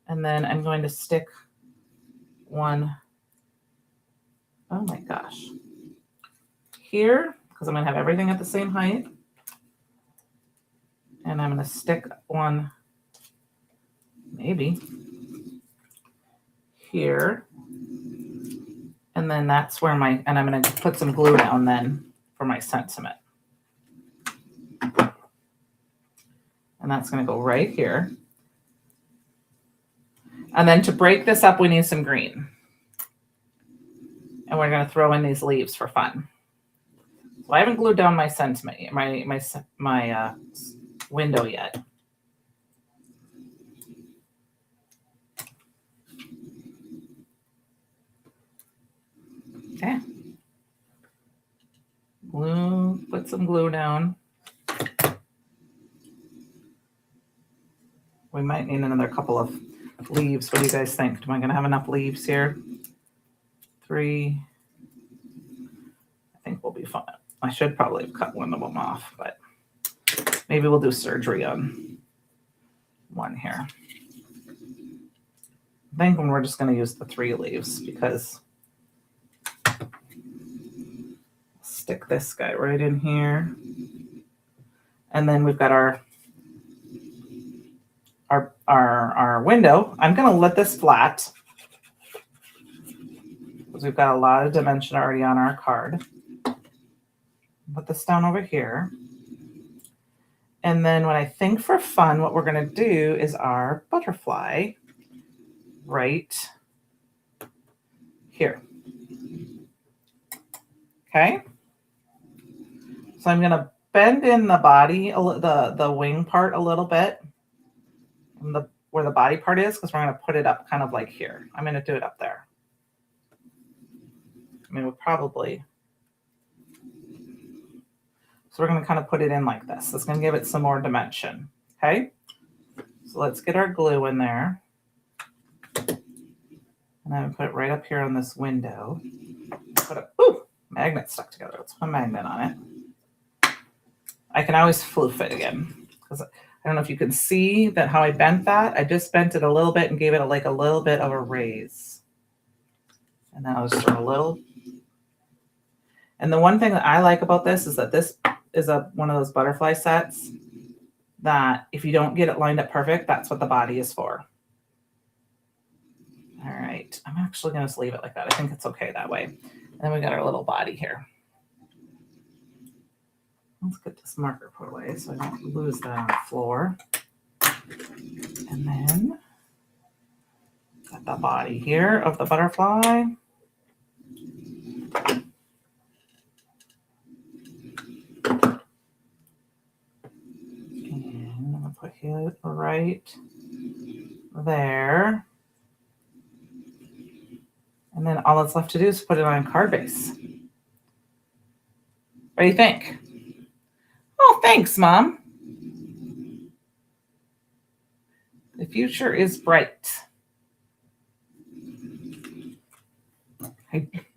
And then I'm going to stick one, oh my gosh, here, because I'm going to have everything at the same height. And I'm going to stick one, maybe, here. And then that's where and I'm going to put some glue down then for my sentiment. And that's going to go right here. And then to break this up, we need some green. And we're going to throw in these leaves for fun. So I haven't glued down my sentiment, my window yet. Okay. Glue, put some glue down. We might need another couple of leaves. What do you guys think? Am I going to have enough leaves here? 3. I think we'll be fine. I should probably have cut one of them off, but maybe we'll do surgery on one here. I think we're just going to use the 3 leaves because stick this guy right in here. And then we've got our window. I'm going to let this flat because because we've got a lot of dimension already on our card. Put this down over here. And then when I think for fun, what we're going to do is our butterfly right here. Okay. So I'm going to bend in the body, the wing part a little bit, where the body part is, because we're going to put it up kind of like here. I'm going to do it up there. I mean, we'll probably. So we're going to kind of put it in like this. It's going to give it some more dimension. Okay. So let's get our glue in there. And I'm going to put it right up here on this window. Magnet stuck together. Let's put a magnet on it. I can always floof it again, because I don't know if you can see that how I bent that. I just bent it a little bit and gave it like a little bit of a raise. And then I'll just throw a little. And the one thing that I like about this is that this is one of those butterfly sets that if you don't get it lined up perfect, that's what the body is for. All right, I'm actually going to just leave it like that. I think it's okay that way. And then we got our little body here. Let's get this marker put away so I don't lose that on the floor. And then got the body here of the butterfly. And I'm going to put it right there. And then all that's left to do is put it on a card base. What do you think? Oh, thanks, Mom. The future is bright.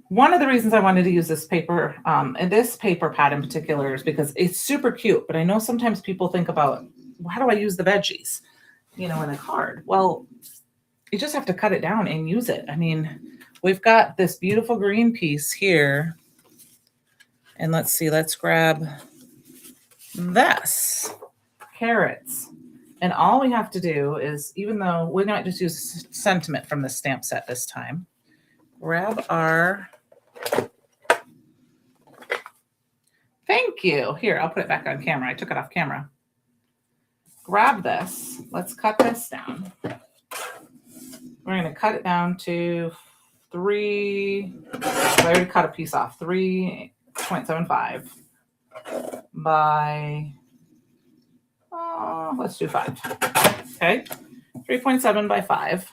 One of the reasons I wanted to use this paper, and this paper pad in particular, is because it's super cute. But I know sometimes people think about, well, how do I use the veggies, in a card? Well, you just have to cut it down and use it. I mean, we've got this beautiful green piece here. And let's see, let's grab this, carrots. And all we have to do is, even though we might just use sentiment from the stamp set this time, grab our, thank you. Here, I'll put it back on camera. I took it off camera. Grab this. Let's cut this down. We're going to cut it down to 3, I already cut a piece off, 3.75 by, let's do 5. Okay, 3.7 by 5.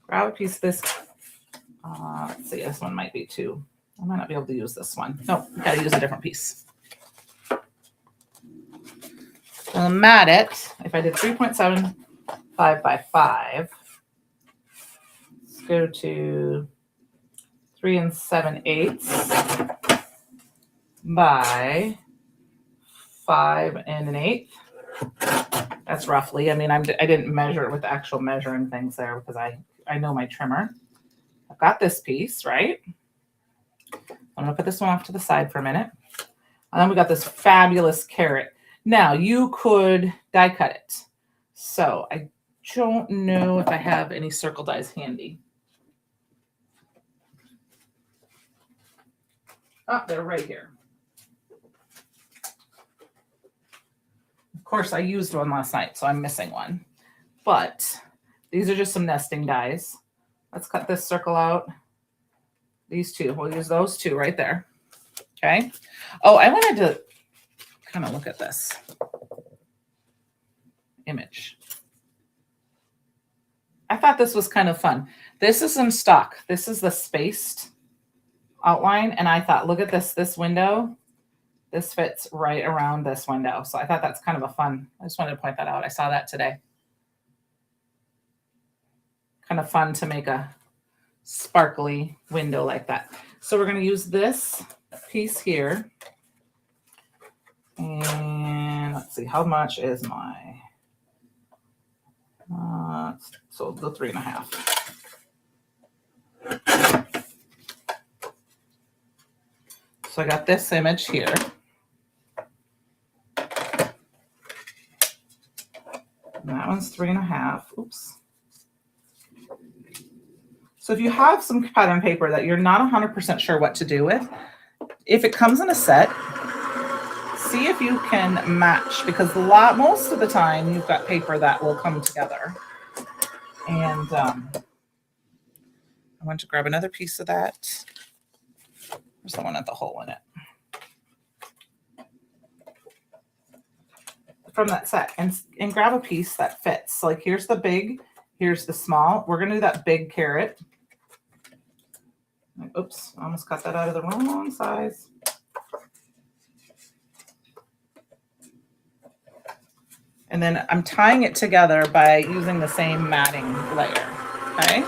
Grab a piece of this. Let's see, this one might be 2. I might not be able to use this one. No, we got to use a different piece. I'll mat it. If I did 3.75 by 5, let's go to 3 7/8 by 5 1/8. That's roughly. I mean, I didn't measure it with the actual measuring things there because I know my trimmer. I've got this piece, right? I'm going to put this one off to the side for a minute. And then we got this fabulous carrot. Now, you could die cut it. So I don't know if I have any circle dies handy. Oh, they're right here. Of course, I used one last night, so I'm missing one. But these are just some nesting dies. Let's cut this circle out. These two. We'll use those two right there. Okay. Oh, I wanted to kind of look at this image. I thought this was kind of fun. This is in stock. This is the spaced outline. And I thought, look at this window. This fits right around this window. So I thought that's kind of a fun. I just wanted to point that out. I saw that today. Kind of fun to make a sparkly window like that. So we're going to use this piece here. And let's see, how much is my, so the 3.5. So I got this image here. And that one's 3.5. Oops. So if you have some pattern paper that you're not 100% sure what to do with, if it comes in a set, see if you can match, because most of the time you've got paper that will come together. And I want to grab another piece of that. There's the one with the hole in it. From that set, and grab a piece that fits. Like here's the big, here's the small. We're gonna do that big carrot. Oops, I almost cut that out of the wrong size. And then I'm tying it together by using the same matting layer. Okay.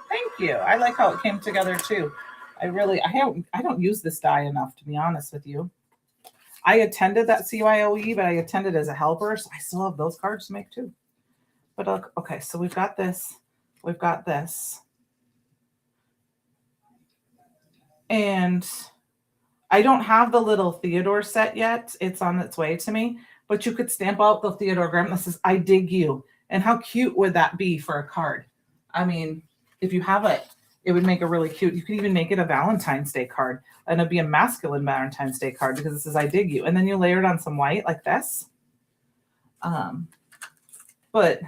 Thank you. I like how it came together too. I don't use this die enough, to be honest with you. I attended that CYOE, but I attended as a helper, so I still have those cards to make too. But look, okay, so we've got this. We've got this. And I don't have the little Theodore set yet. It's on its way to me. But you could stamp out the Theodore grandma that says, I dig you. And how cute would that be for a card? I mean, if you have it, it would make it really cute. You could even make it a Valentine's Day card. And it'd be a masculine Valentine's Day card because it says, I dig you. And then you layer it on some white like this. But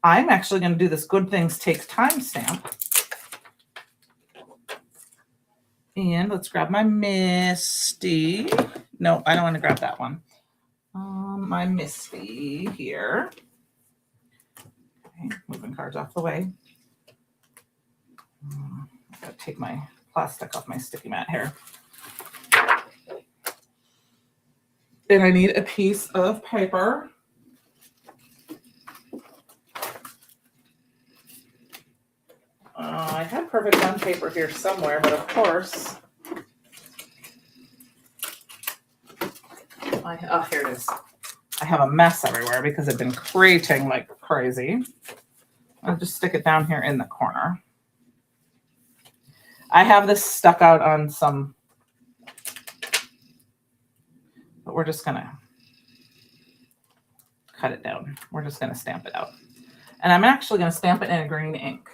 I'm actually going to do this Good Things Take Time stamp. And let's grab my Misty. No, I don't want to grab that one. My Misty here. Okay, moving cards off the way. I've got to take my plastic off my sticky mat here. And I need a piece of paper. I had Perfect One paper here somewhere, but of course, here it is. I have a mess everywhere because I've been creating like crazy. I'll just stick it down here in the corner. I have this stuck out on some, but we're just gonna cut it down. We're just gonna stamp it out. And I'm actually gonna stamp it in a green ink.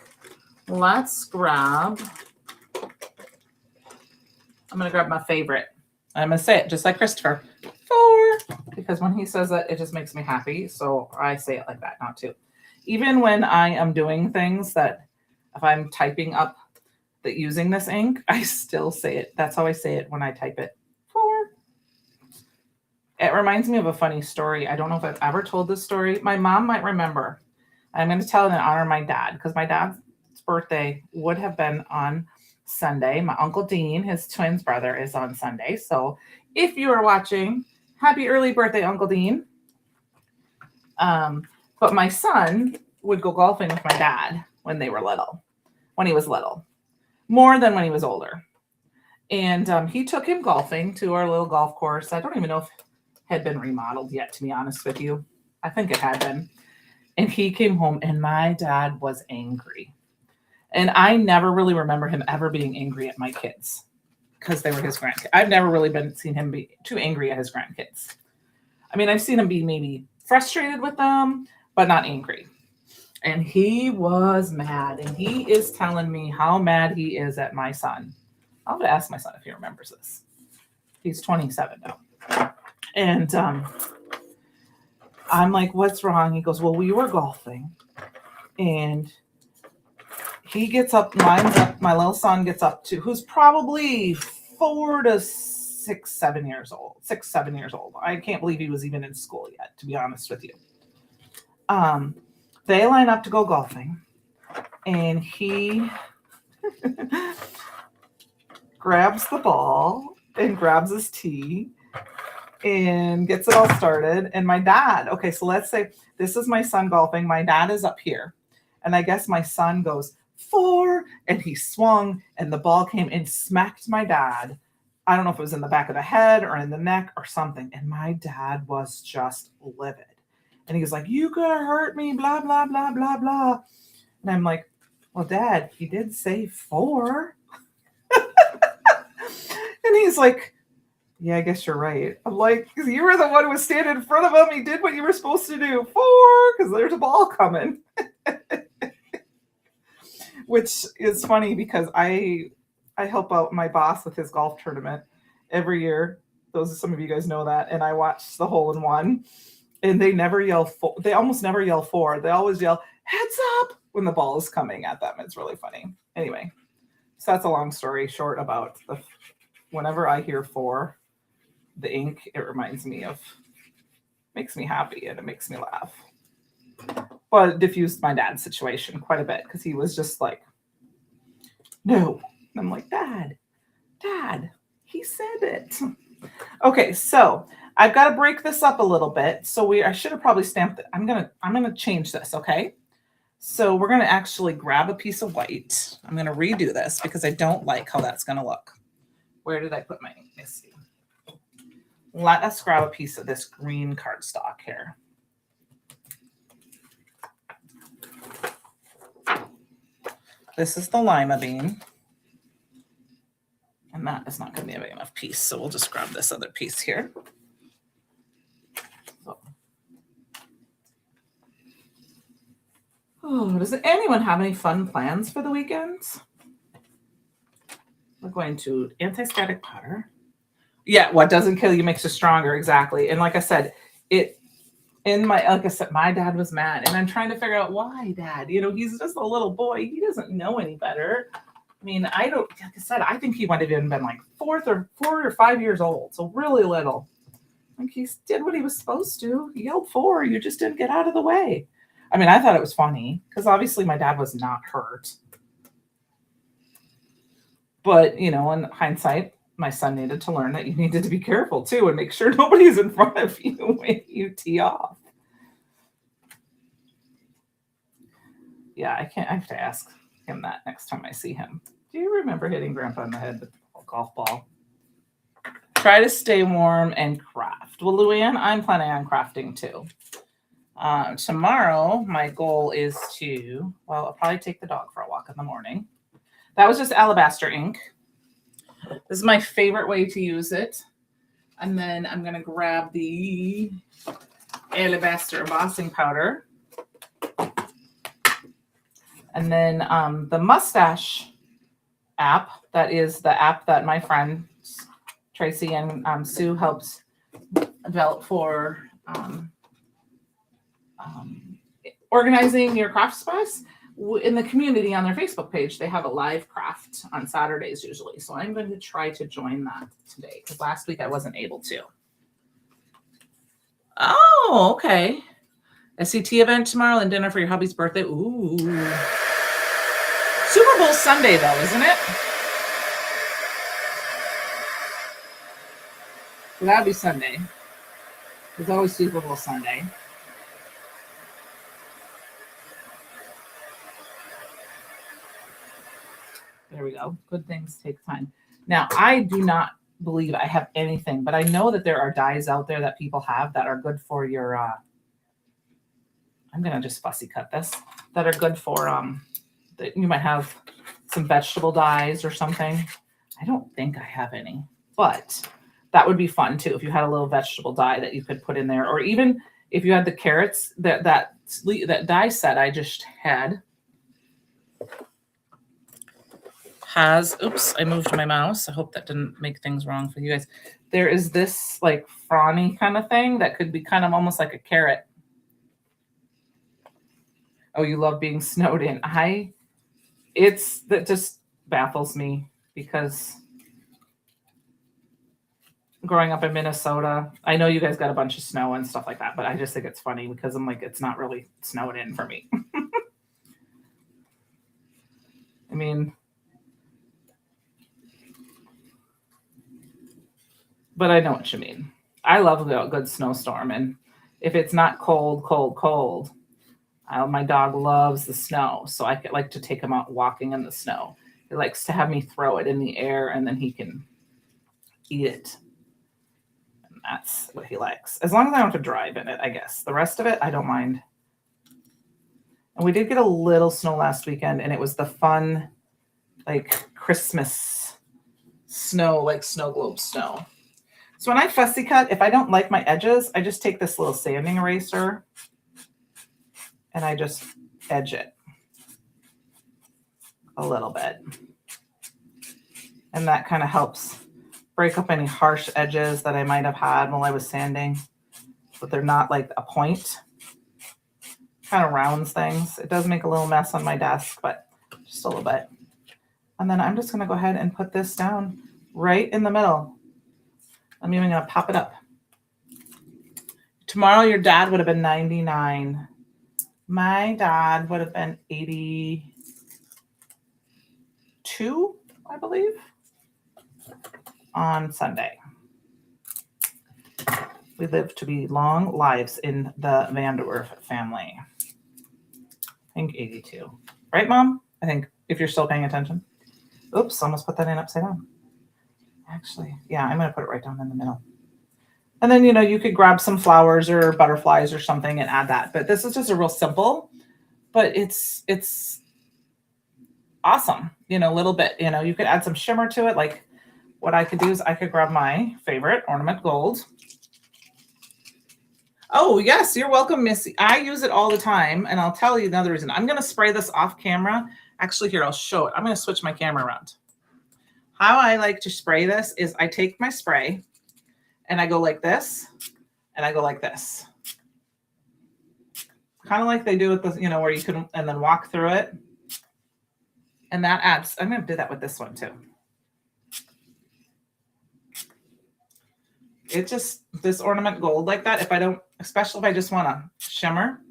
Let's grab, I'm going to grab my favorite. I'm going to say it just like Christopher, 4, because when he says it, it just makes me happy. So I say it like that, not 2. Even when I am doing things that if I'm typing up that using this ink, I still say it. That's how I say it when I type it, 4. It reminds me of a funny story. I don't know if I've ever told this story. My mom might remember. I'm going to tell it in honor of my dad, because my dad's birthday would have been on Sunday. My Uncle Dean, his twin's brother, is on Sunday. So if you are watching, happy early birthday, Uncle Dean. But my son would go golfing with my dad when he was little, more than when he was older. And he took him golfing to our little golf course. I don't even know if it had been remodeled yet, to be honest with you. I think it had been. And he came home and my dad was angry. And I never really remember him ever being angry at my kids because they were his grandkids. I've never really seen him be too angry at his grandkids. I mean, I've seen him be maybe frustrated with them, but not angry. And he was mad. And he is telling me how mad he is at my son. I'll have to ask my son if he remembers this. He's 27 now. And I'm like, what's wrong? He goes, well, we were golfing. And he gets up, lines up, my little son gets up to, who's probably 4 to 6, 7 years old. I can't believe he was even in school yet, to be honest with you. They line up to go golfing, and he grabs the ball and grabs his tee and gets it all started. And my dad, okay, so let's say this is my son golfing. My dad is up here. And I guess my son goes, 4, and he swung, and the ball came and smacked my dad. I don't know if it was in the back of the head or in the neck or something. And my dad was just livid. And he was like, you could have hurt me, blah, blah, blah, blah, blah. And I'm like, well, Dad, he did say 4. And he's like, yeah, I guess you're right. I'm like, you were the one who was standing in front of him. He did what you were supposed to do. 4, because there's a ball coming. which is funny because I help out my boss with his golf tournament every year. Those some of you guys know that, and I watch the hole in one, and they never yell. They almost never yell four. They always yell heads up when the ball is coming at them. It's really funny. Anyway, so that's a long story short about the. Whenever I hear four, the ink, it reminds me of, makes me happy and it makes me laugh. But it diffused my dad's situation quite a bit because he was just like, no. And I'm like, Dad, he said it. Okay, so I've got to break this up a little bit. So I should have probably stamped it. I'm gonna change this, okay? So we're gonna actually grab a piece of white. I'm gonna redo this because I don't like how that's gonna look. Where did I put my ink? Let's see. Let us grab a piece of this green cardstock here. This is the lima bean. And that is not going to be a big enough piece, so we'll just grab this other piece here. So. Oh, does anyone have any fun plans for the weekends? We're going to anti-static powder. Yeah, what doesn't kill you makes you stronger, exactly. And like I said, my dad was mad, and I'm trying to figure out why, Dad. He's just a little boy. He doesn't know any better. I mean, like I said, I think he might have even been like 4 or 5 years old, so really little. Like he did what he was supposed to. He yelled 4, you just didn't get out of the way. I mean, I thought it was funny because obviously my dad was not hurt. But, in hindsight, my son needed to learn that you needed to be careful too and make sure nobody's in front of you when you tee off. Yeah, I have to ask him that next time I see him. Do you remember hitting Grandpa in the head with a golf ball? Try to stay warm and craft. Well, Luann, I'm planning on crafting too. Tomorrow, my goal is I'll probably take the dog for a walk in the morning. That was just alabaster ink. This is my favorite way to use it. And then I'm going to grab the alabaster embossing powder. And then the mustache app, that is the app that my friend Tracy and Sue helps develop for organizing your craft space. In the community on their Facebook page, they have a live craft on Saturdays usually. So I'm going to try to join that today because last week I wasn't able to. Oh, okay. SCT event tomorrow and dinner for your hubby's birthday. Ooh. Super Bowl Sunday though, isn't it? So that'd be Sunday. There's always Super Bowl Sunday. There we go. Good things take time. Now, I do not believe I have anything, but I know that there are dyes out there that people have that are good for your, I'm going to just fussy cut this, that are good for, that you might have some vegetable dyes or something. I don't think I have any, but that would be fun too. If you had a little vegetable dye that you could put in there, or even if you had the carrots, that dye set I just had. Oops, I moved my mouse. I hope that didn't make things wrong for you guys. There is this like frawny kind of thing that could be kind of almost like a carrot. Oh, you love being snowed in. That just baffles me because growing up in Minnesota, I know you guys got a bunch of snow and stuff like that, but I just think it's funny because I'm like, it's not really snowed in for me. I mean, but I know what you mean. I love a good snowstorm. And if it's not cold, my dog loves the snow. So I like to take him out walking in the snow. He likes to have me throw it in the air and then he can eat it. And that's what he likes. As long as I don't have to drive in it, I guess. The rest of it, I don't mind. And we did get a little snow last weekend, and it was the fun, like Christmas snow, like snow globe snow. So when I fussy cut, if I don't like my edges, I just take this little sanding eraser and I just edge it. a little bit. And that kind of helps break up any harsh edges that I might have had while I was sanding, but they're not like a point. Kind of rounds things. It does make a little mess on my desk, but just a little bit. And then I'm just going to go ahead and put this down right in the middle. I'm even going to pop it up. Tomorrow, your dad would have been 99. My dad would have been 82, I believe, on Sunday. We live to be long lives in the Vanderwerf family. I think 82. Right, Mom? I think, if you're still paying attention. Oops, almost put that in upside down. Actually, yeah, I'm going to put it right down in the middle. And then, you know, you could grab some flowers or butterflies or something and add that. But this is just a real simple, but it's awesome. You know, a little bit, you know, you could add some shimmer to it. Like what I could do is I could grab my favorite ornament gold. Oh, yes, you're welcome, Missy. I use it all the time, and I'll tell you another reason. I'm going to spray this off camera. Actually, here, I'll show it. I'm going to switch my camera around. How I like to spray this is I take my spray, and I go like this, and I go like this. Kind of like they do with the, you know, where you can, and then walk through it. And that adds, I'm going to do that with this one too. It just, this ornament gold like that, if I don't, especially if I just want to shimmer,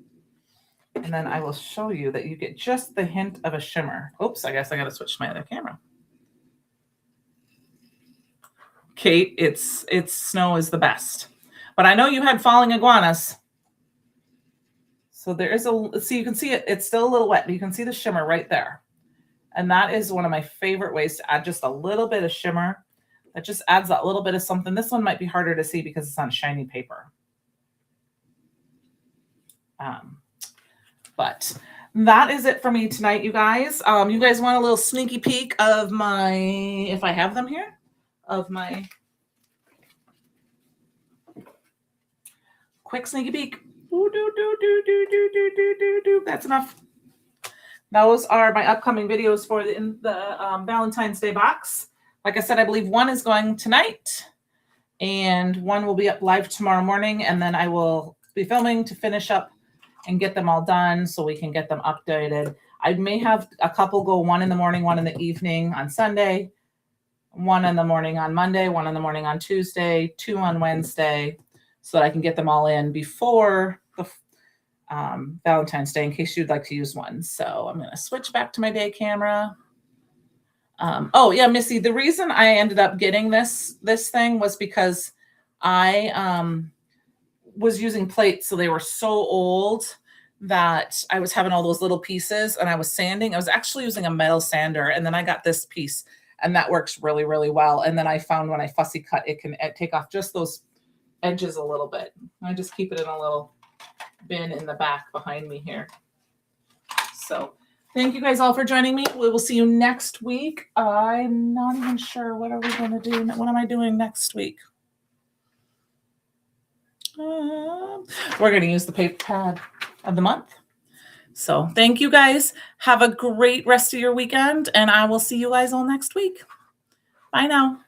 and then I will show you that you get just the hint of a shimmer. Oops, I guess I got to switch my other camera. Kate, it's snow is the best. But I know you had falling iguanas. So there is a, see, you can see it, it's still a little wet, but you can see the shimmer right there. And that is one of my favorite ways to add just a little bit of shimmer. That just adds that little bit of something. This one might be harder to see because it's on shiny paper. But that is it for me tonight, you guys. You guys want a little sneaky peek of my, if I have them here, of my quick sneaky peek. That's enough. Those are my upcoming videos for the Valentine's Day box. Like I said, I believe one is going tonight and one will be up live tomorrow morning. And then I will be filming to finish up and get them all done so we can get them updated. I may have a couple go, one in the morning, one in the evening on Sunday, one in the morning on Monday, one in the morning on Tuesday, 2 on Wednesday, so that I can get them all in before the Valentine's Day in case you'd like to use one. So I'm going to switch back to my day camera. Oh yeah, Missy, the reason I ended up getting this thing was because I was using plates. So they were so old that I was having all those little pieces and I was sanding. I was actually using a metal sander, and then I got this piece and that works really, really well. And then I found when I fussy cut, it can take off just those edges a little bit. I just keep it in a little bin in the back behind me here. So thank you guys all for joining me. We will see you next week. I'm not even sure. What are we going to do? What am I doing next week? We're going to use the paper pad of the month. So thank you guys. Have a great rest of your weekend, and I will see you guys all next week. Bye now.